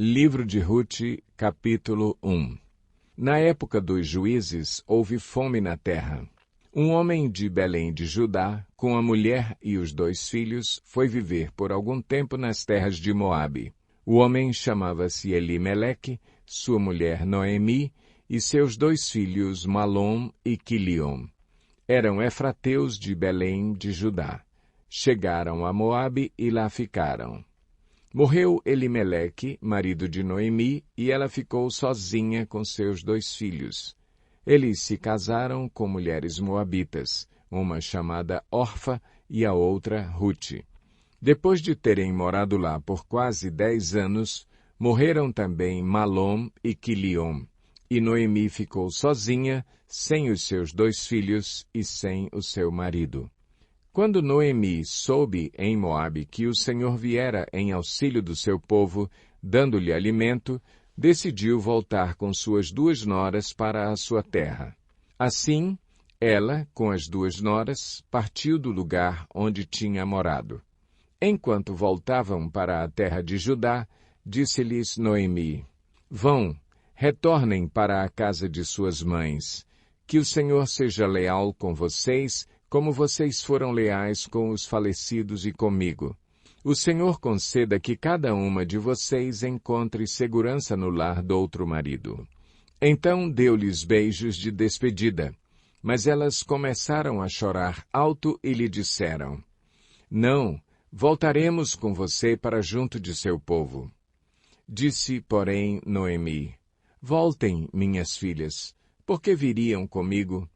Livro de Rute, capítulo 1. Na época dos juízes, houve fome na terra. Um homem de Belém de Judá, com a mulher e os 2 filhos, foi viver por algum tempo nas terras de Moabe. O homem chamava-se Elimeleque, sua mulher Noemi, e seus 2 filhos Malom e Quiliom. Eram efrateus de Belém de Judá. Chegaram a Moabe e lá ficaram. Morreu Elimeleque, marido de Noemi, e ela ficou sozinha com seus 2 filhos. Eles se casaram com mulheres moabitas, uma chamada Orfa e a outra Rute. Depois de terem morado lá por quase 10 anos, morreram também Malom e Quiliom, e Noemi ficou sozinha, sem os seus 2 filhos e sem o seu marido. Quando Noemi soube em Moabe que o Senhor viera em auxílio do seu povo, dando-lhe alimento, decidiu voltar com suas 2 noras para a sua terra. Assim, ela, com as 2 noras, partiu do lugar onde tinha morado. Enquanto voltavam para a terra de Judá, disse-lhes Noemi: Vão, retornem para a casa de suas mães. Que o Senhor seja leal com vocês, como vocês foram leais com os falecidos e comigo. O Senhor conceda que cada uma de vocês encontre segurança no lar do outro marido. Então deu-lhes beijos de despedida, mas elas começaram a chorar alto e lhe disseram: Não, voltaremos com você para junto de seu povo. Disse, porém, Noemi: Voltem, minhas filhas, porque viriam comigo?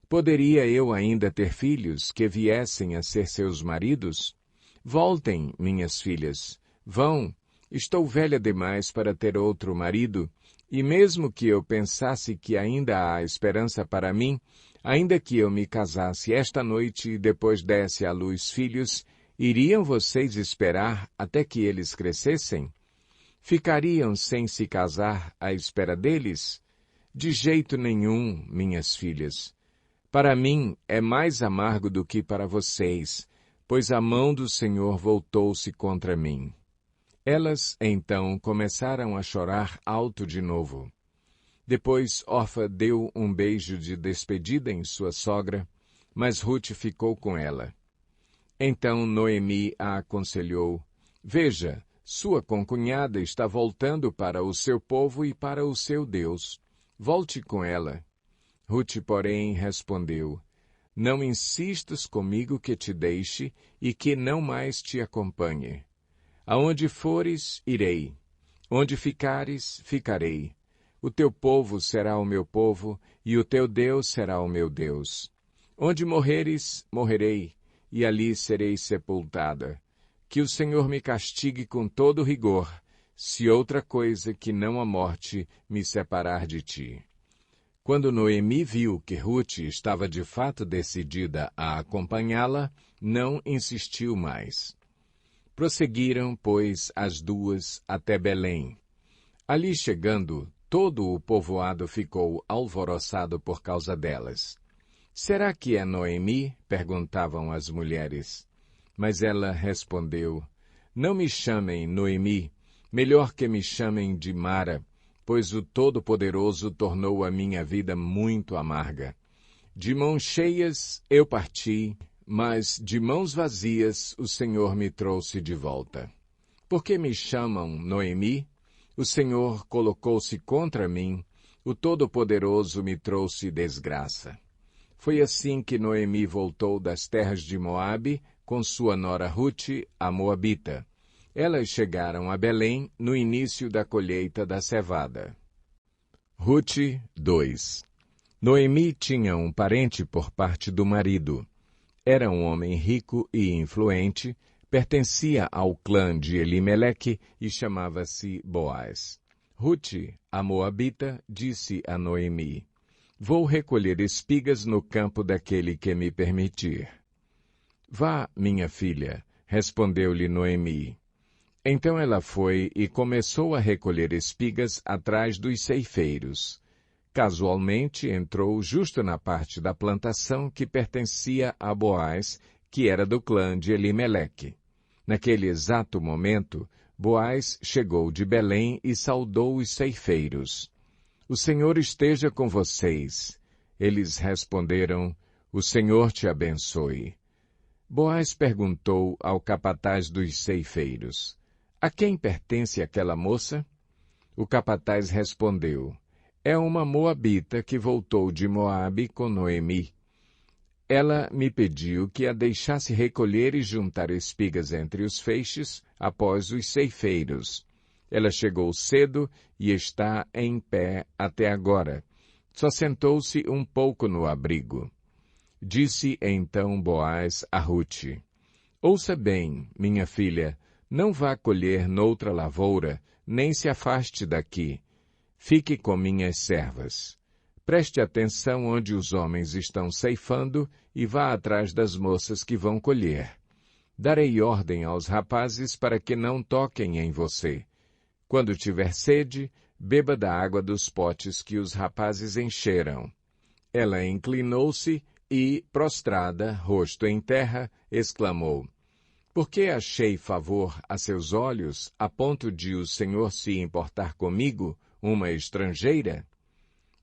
Poderia eu ainda ter filhos que viessem a ser seus maridos? Voltem, minhas filhas. Vão, estou velha demais para ter outro marido, e mesmo que eu pensasse que ainda há esperança para mim, ainda que eu me casasse esta noite e depois desse à luz filhos, iriam vocês esperar até que eles crescessem? Ficariam sem se casar à espera deles? De jeito nenhum, minhas filhas. Para mim é mais amargo do que para vocês, pois a mão do Senhor voltou-se contra mim. Elas, então, começaram a chorar alto de novo. Depois Orfa deu um beijo de despedida em sua sogra, mas Rute ficou com ela. Então Noemi a aconselhou: Veja, sua concunhada está voltando para o seu povo e para o seu Deus. Volte com ela. Rute, porém, respondeu: Não insistas comigo que te deixe e que não mais te acompanhe. Aonde fores, irei. Onde ficares, ficarei. O teu povo será o meu povo, e o teu Deus será o meu Deus. Onde morreres, morrerei, e ali serei sepultada. Que o Senhor me castigue com todo rigor, se outra coisa que não a morte me separar de ti. Quando Noemi viu que Rute estava de fato decidida a acompanhá-la, não insistiu mais. Prosseguiram, pois, as 2 até Belém. Ali chegando, todo o povoado ficou alvoroçado por causa delas. Será que é Noemi? Perguntavam as mulheres. Mas ela respondeu: Não me chamem Noemi, melhor que me chamem de Mara, pois o Todo-Poderoso tornou a minha vida muito amarga. De mãos cheias eu parti, mas de mãos vazias o Senhor me trouxe de volta. Por que me chamam Noemi? O Senhor colocou-se contra mim, o Todo-Poderoso me trouxe desgraça. Foi assim que Noemi voltou das terras de Moabe com sua nora Rute, a Moabita. Elas chegaram a Belém no início da colheita da cevada. Rute 2. Noemi tinha um parente por parte do marido. Era um homem rico e influente, pertencia ao clã de Elimeleque e chamava-se Boaz. Rute, a Moabita, disse a Noemi: Vou recolher espigas no campo daquele que me permitir. Vá, minha filha, respondeu-lhe Noemi. Então ela foi e começou a recolher espigas atrás dos ceifeiros. Casualmente entrou justo na parte da plantação que pertencia a Boaz, que era do clã de Elimeleque. Naquele exato momento, Boaz chegou de Belém e saudou os ceifeiros. O Senhor esteja com vocês. Eles responderam, o Senhor te abençoe. Boaz perguntou ao capataz dos ceifeiros, a quem pertence aquela moça? O capataz respondeu, é uma moabita que voltou de Moabe com Noemi. Ela me pediu que a deixasse recolher e juntar espigas entre os feixes após os ceifeiros. Ela chegou cedo e está em pé até agora. Só sentou-se um pouco no abrigo. Disse então Boaz a Rute, ouça bem, minha filha, não vá colher noutra lavoura, nem se afaste daqui. Fique com minhas servas. Preste atenção onde os homens estão ceifando e vá atrás das moças que vão colher. Darei ordem aos rapazes para que não toquem em você. Quando tiver sede, beba da água dos potes que os rapazes encheram. Ela inclinou-se e, prostrada, rosto em terra, exclamou, por que achei favor a seus olhos, a ponto de o Senhor se importar comigo, uma estrangeira?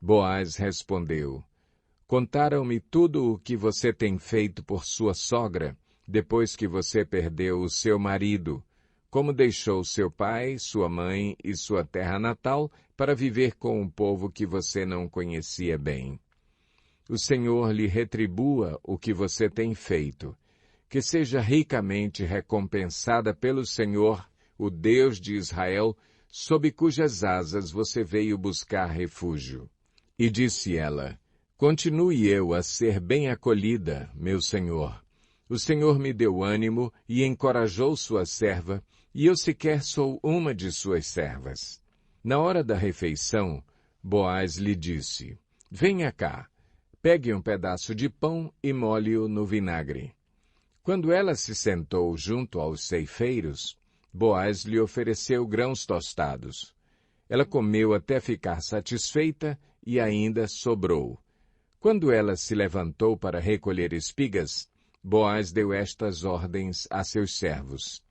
Boaz respondeu, contaram-me tudo o que você tem feito por sua sogra, depois que você perdeu o seu marido, como deixou seu pai, sua mãe e sua terra natal para viver com um povo que você não conhecia bem. O Senhor lhe retribua o que você tem feito, que seja ricamente recompensada pelo Senhor, o Deus de Israel, sob cujas asas você veio buscar refúgio. E disse ela, continue eu a ser bem acolhida, meu senhor. O Senhor me deu ânimo e encorajou sua serva, e eu sequer sou uma de suas servas. Na hora da refeição, Boaz lhe disse, venha cá, pegue um pedaço de pão e molhe-o no vinagre. Quando ela se sentou junto aos ceifeiros, Boaz lhe ofereceu grãos tostados. Ela comeu até ficar satisfeita e ainda sobrou. Quando ela se levantou para recolher espigas, Boaz deu estas ordens a seus servos.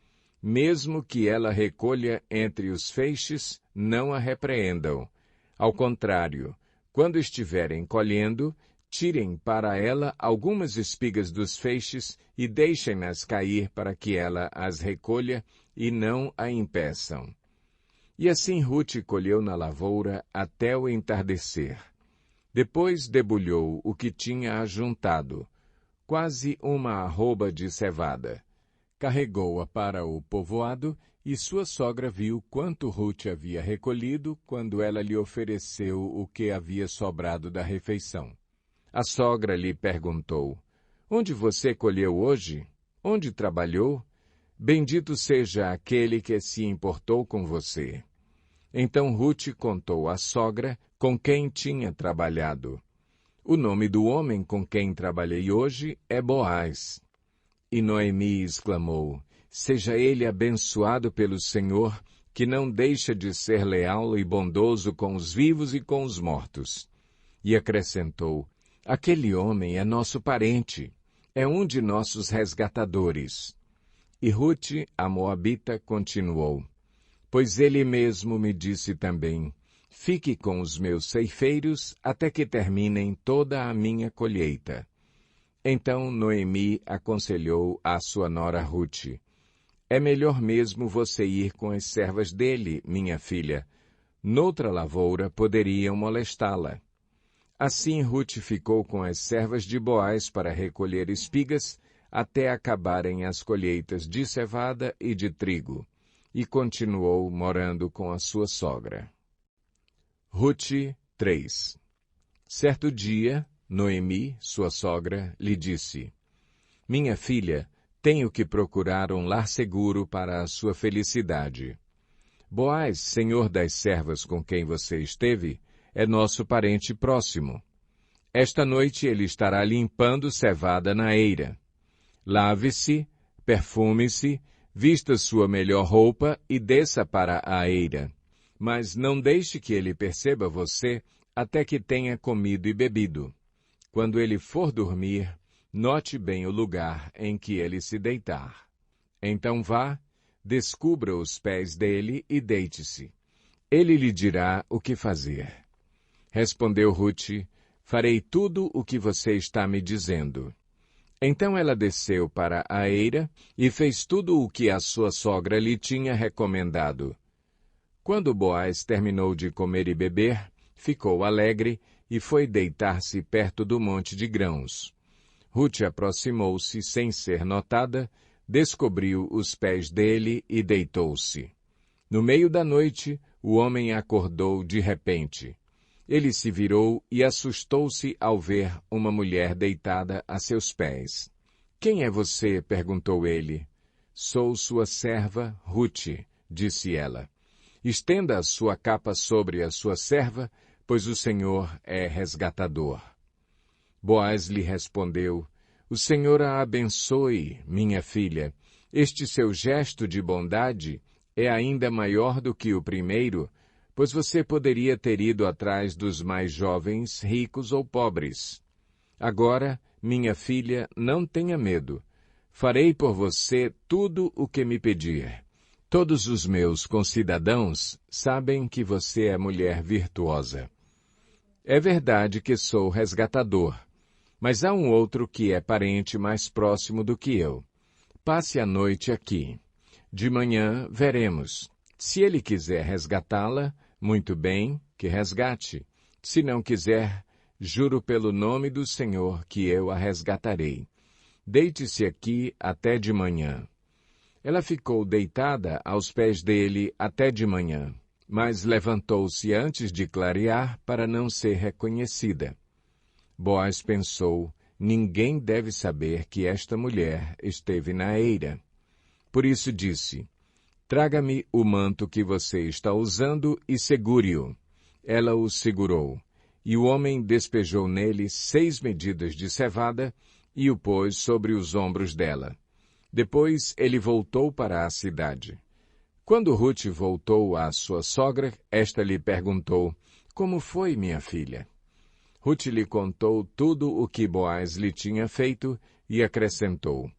Mesmo que ela recolha entre os feixes, não a repreendam. Ao contrário, quando estiverem colhendo, tirem para ela algumas espigas dos feixes e deixem-nas cair para que ela as recolha e não a impeçam. E assim Rute colheu na lavoura até o entardecer. Depois debulhou o que tinha ajuntado, quase uma arroba de cevada. Carregou-a para o povoado e sua sogra viu quanto Rute havia recolhido quando ela lhe ofereceu o que havia sobrado da refeição. A sogra lhe perguntou, onde você colheu hoje? Onde trabalhou? Bendito seja aquele que se importou com você. Então Rute contou à sogra com quem tinha trabalhado. O nome do homem com quem trabalhei hoje é Boaz. E Noemi exclamou, seja ele abençoado pelo Senhor, que não deixa de ser leal e bondoso com os vivos e com os mortos. E acrescentou, aquele homem é nosso parente, é um de nossos resgatadores. E Rute, a moabita, continuou, pois ele mesmo me disse também, fique com os meus ceifeiros até que terminem toda a minha colheita. Então Noemi aconselhou a sua nora Rute, é melhor mesmo você ir com as servas dele, minha filha. Noutra lavoura poderiam molestá-la. Assim Rute ficou com as servas de Boaz para recolher espigas até acabarem as colheitas de cevada e de trigo, e continuou morando com a sua sogra. Rute 3. Certo dia, Noemi, sua sogra, lhe disse, minha filha, tenho que procurar um lar seguro para a sua felicidade. Boaz, senhor das servas com quem você esteve, é nosso parente próximo. Esta noite ele estará limpando cevada na eira. Lave-se, perfume-se, vista sua melhor roupa e desça para a eira. Mas não deixe que ele perceba você até que tenha comido e bebido. Quando ele for dormir, note bem o lugar em que ele se deitar. Então vá, descubra os pés dele e deite-se. Ele lhe dirá o que fazer. Respondeu Rute: farei tudo o que você está me dizendo. Então ela desceu para a eira e fez tudo o que a sua sogra lhe tinha recomendado. Quando Boaz terminou de comer e beber, ficou alegre e foi deitar-se perto do monte de grãos. Rute aproximou-se sem ser notada, descobriu os pés dele e deitou-se. No meio da noite, o homem acordou de repente. Ele se virou e assustou-se ao ver uma mulher deitada a seus pés. Quem é você? Perguntou ele. Sou sua serva, Rute, disse ela. Estenda a sua capa sobre a sua serva, pois o Senhor é resgatador. Boaz lhe respondeu: o Senhor a abençoe, minha filha. Este seu gesto de bondade é ainda maior do que o primeiro, pois você poderia ter ido atrás dos mais jovens, ricos ou pobres. Agora, minha filha, não tenha medo. Farei por você tudo o que me pedir. Todos os meus concidadãos sabem que você é mulher virtuosa. É verdade que sou resgatador, mas há um outro que é parente mais próximo do que eu. Passe a noite aqui. De manhã veremos. Se ele quiser resgatá-la, muito bem, que resgate. Se não quiser, juro pelo nome do Senhor que eu a resgatarei. Deite-se aqui até de manhã. Ela ficou deitada aos pés dele até de manhã, mas levantou-se antes de clarear para não ser reconhecida. Boaz pensou: ninguém deve saber que esta mulher esteve na eira. Por isso disse: traga-me o manto que você está usando e segure-o. Ela o segurou, e o homem despejou nele 6 medidas de cevada e o pôs sobre os ombros dela. Depois ele voltou para a cidade. Quando Rute voltou à sua sogra, esta lhe perguntou: como foi, minha filha? Rute lhe contou tudo o que Boaz lhe tinha feito e acrescentou: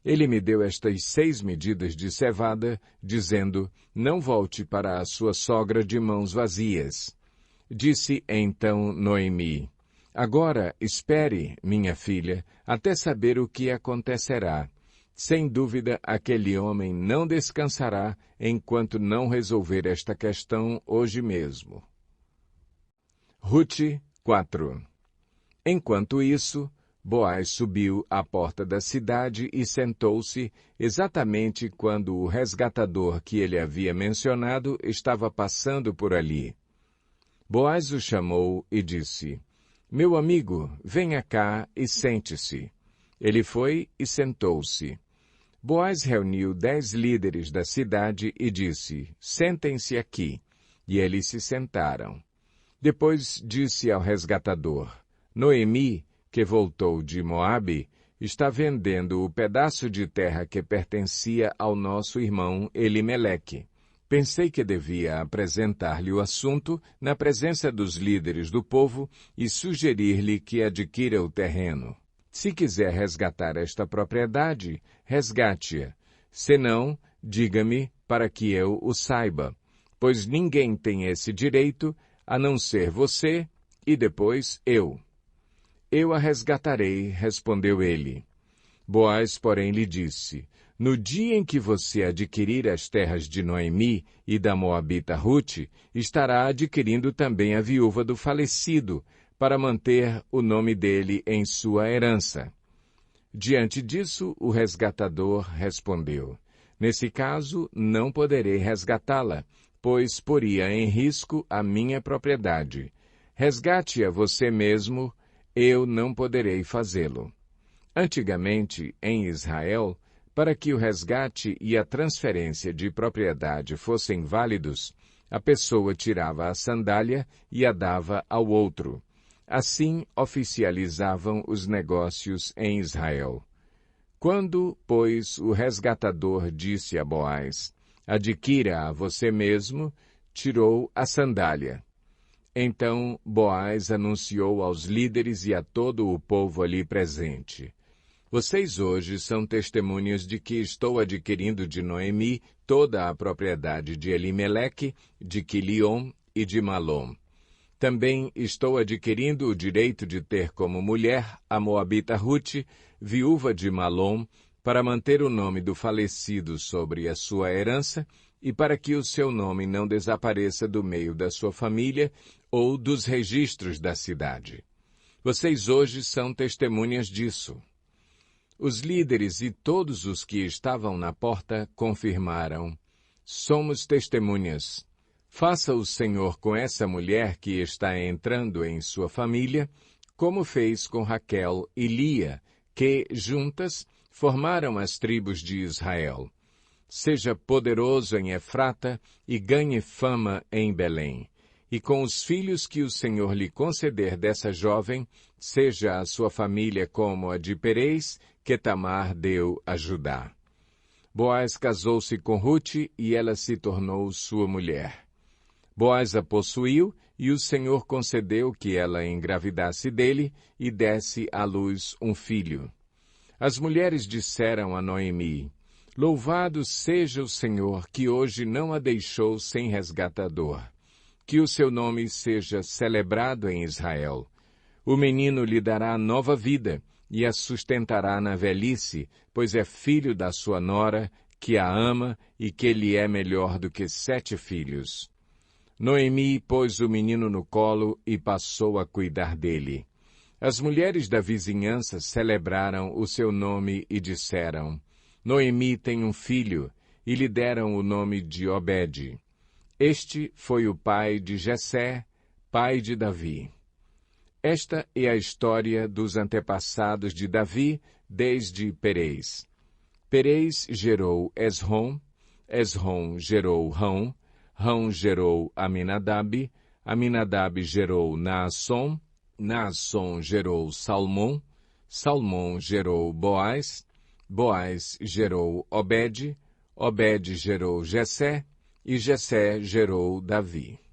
ele me deu estas 6 medidas de cevada, dizendo: não volte para a sua sogra de mãos vazias. Disse então Noemi: agora espere, minha filha, até saber o que acontecerá. Sem dúvida, aquele homem não descansará enquanto não resolver esta questão hoje mesmo. Rute 4. Enquanto isso, Boaz subiu à porta da cidade e sentou-se exatamente quando o resgatador que ele havia mencionado estava passando por ali. Boaz o chamou e disse: meu amigo, venha cá e sente-se. Ele foi e sentou-se. Boaz reuniu 10 líderes da cidade e disse: sentem-se aqui. E eles se sentaram. Depois disse ao resgatador: Noemi, que voltou de Moabe, está vendendo o pedaço de terra que pertencia ao nosso irmão Elimeleque. Pensei que devia apresentar-lhe o assunto na presença dos líderes do povo e sugerir-lhe que adquira o terreno. Se quiser resgatar esta propriedade, resgate-a. Se não, diga-me para que eu o saiba, pois ninguém tem esse direito a não ser você e depois eu. Eu a resgatarei, respondeu ele. Boaz, porém, lhe disse: no dia em que você adquirir as terras de Noemi e da Moabita Rute, estará adquirindo também a viúva do falecido, para manter o nome dele em sua herança. Diante disso, o resgatador respondeu: nesse caso, não poderei resgatá-la, pois poria em risco a minha propriedade. Resgate-a você mesmo, eu não poderei fazê-lo. Antigamente, em Israel, para que o resgate e a transferência de propriedade fossem válidos, a pessoa tirava a sandália e a dava ao outro. Assim oficializavam os negócios em Israel. Quando, pois, o resgatador disse a Boaz: adquira a você mesmo, tirou a sandália. Então Boaz anunciou aos líderes e a todo o povo ali presente: vocês hoje são testemunhas de que estou adquirindo de Noemi toda a propriedade de Elimeleque, de Quiliom e de Malom. Também estou adquirindo o direito de ter como mulher a moabita Rute, viúva de Malom, para manter o nome do falecido sobre a sua herança e para que o seu nome não desapareça do meio da sua família ou dos registros da cidade. Vocês hoje são testemunhas disso. Os líderes e todos os que estavam na porta confirmaram: somos testemunhas. Faça o Senhor com essa mulher que está entrando em sua família, como fez com Raquel e Lia, que, juntas, formaram as tribos de Israel. Seja poderoso em Efrata e ganhe fama em Belém. E com os filhos que o Senhor lhe conceder dessa jovem, seja a sua família como a de Perez, que Tamar deu a Judá. Boaz casou-se com Rute e ela se tornou sua mulher. Boaz a possuiu e o Senhor concedeu que ela engravidasse dele e desse à luz um filho. As mulheres disseram a Noemi: Louvado seja o Senhor, que hoje não a deixou sem resgatador. Que o seu nome seja celebrado em Israel. O menino lhe dará nova vida e a sustentará na velhice, pois é filho da sua nora, que a ama e que lhe é melhor do que 7 filhos. Noemi pôs o menino no colo e passou a cuidar dele. As mulheres da vizinhança celebraram o seu nome e disseram: Noemi tem um filho, e lhe deram o nome de Obed. Este foi o pai de Jessé, pai de Davi. Esta é a história dos antepassados de Davi desde Perez. Perez gerou Esrom, Esrom gerou Rão, Rão gerou Aminadab, Aminadab gerou Naasson, Naasson gerou Salmom, Salmom gerou Boaz, Boaz gerou Obed, Obed gerou Jessé, e Jessé gerou Davi.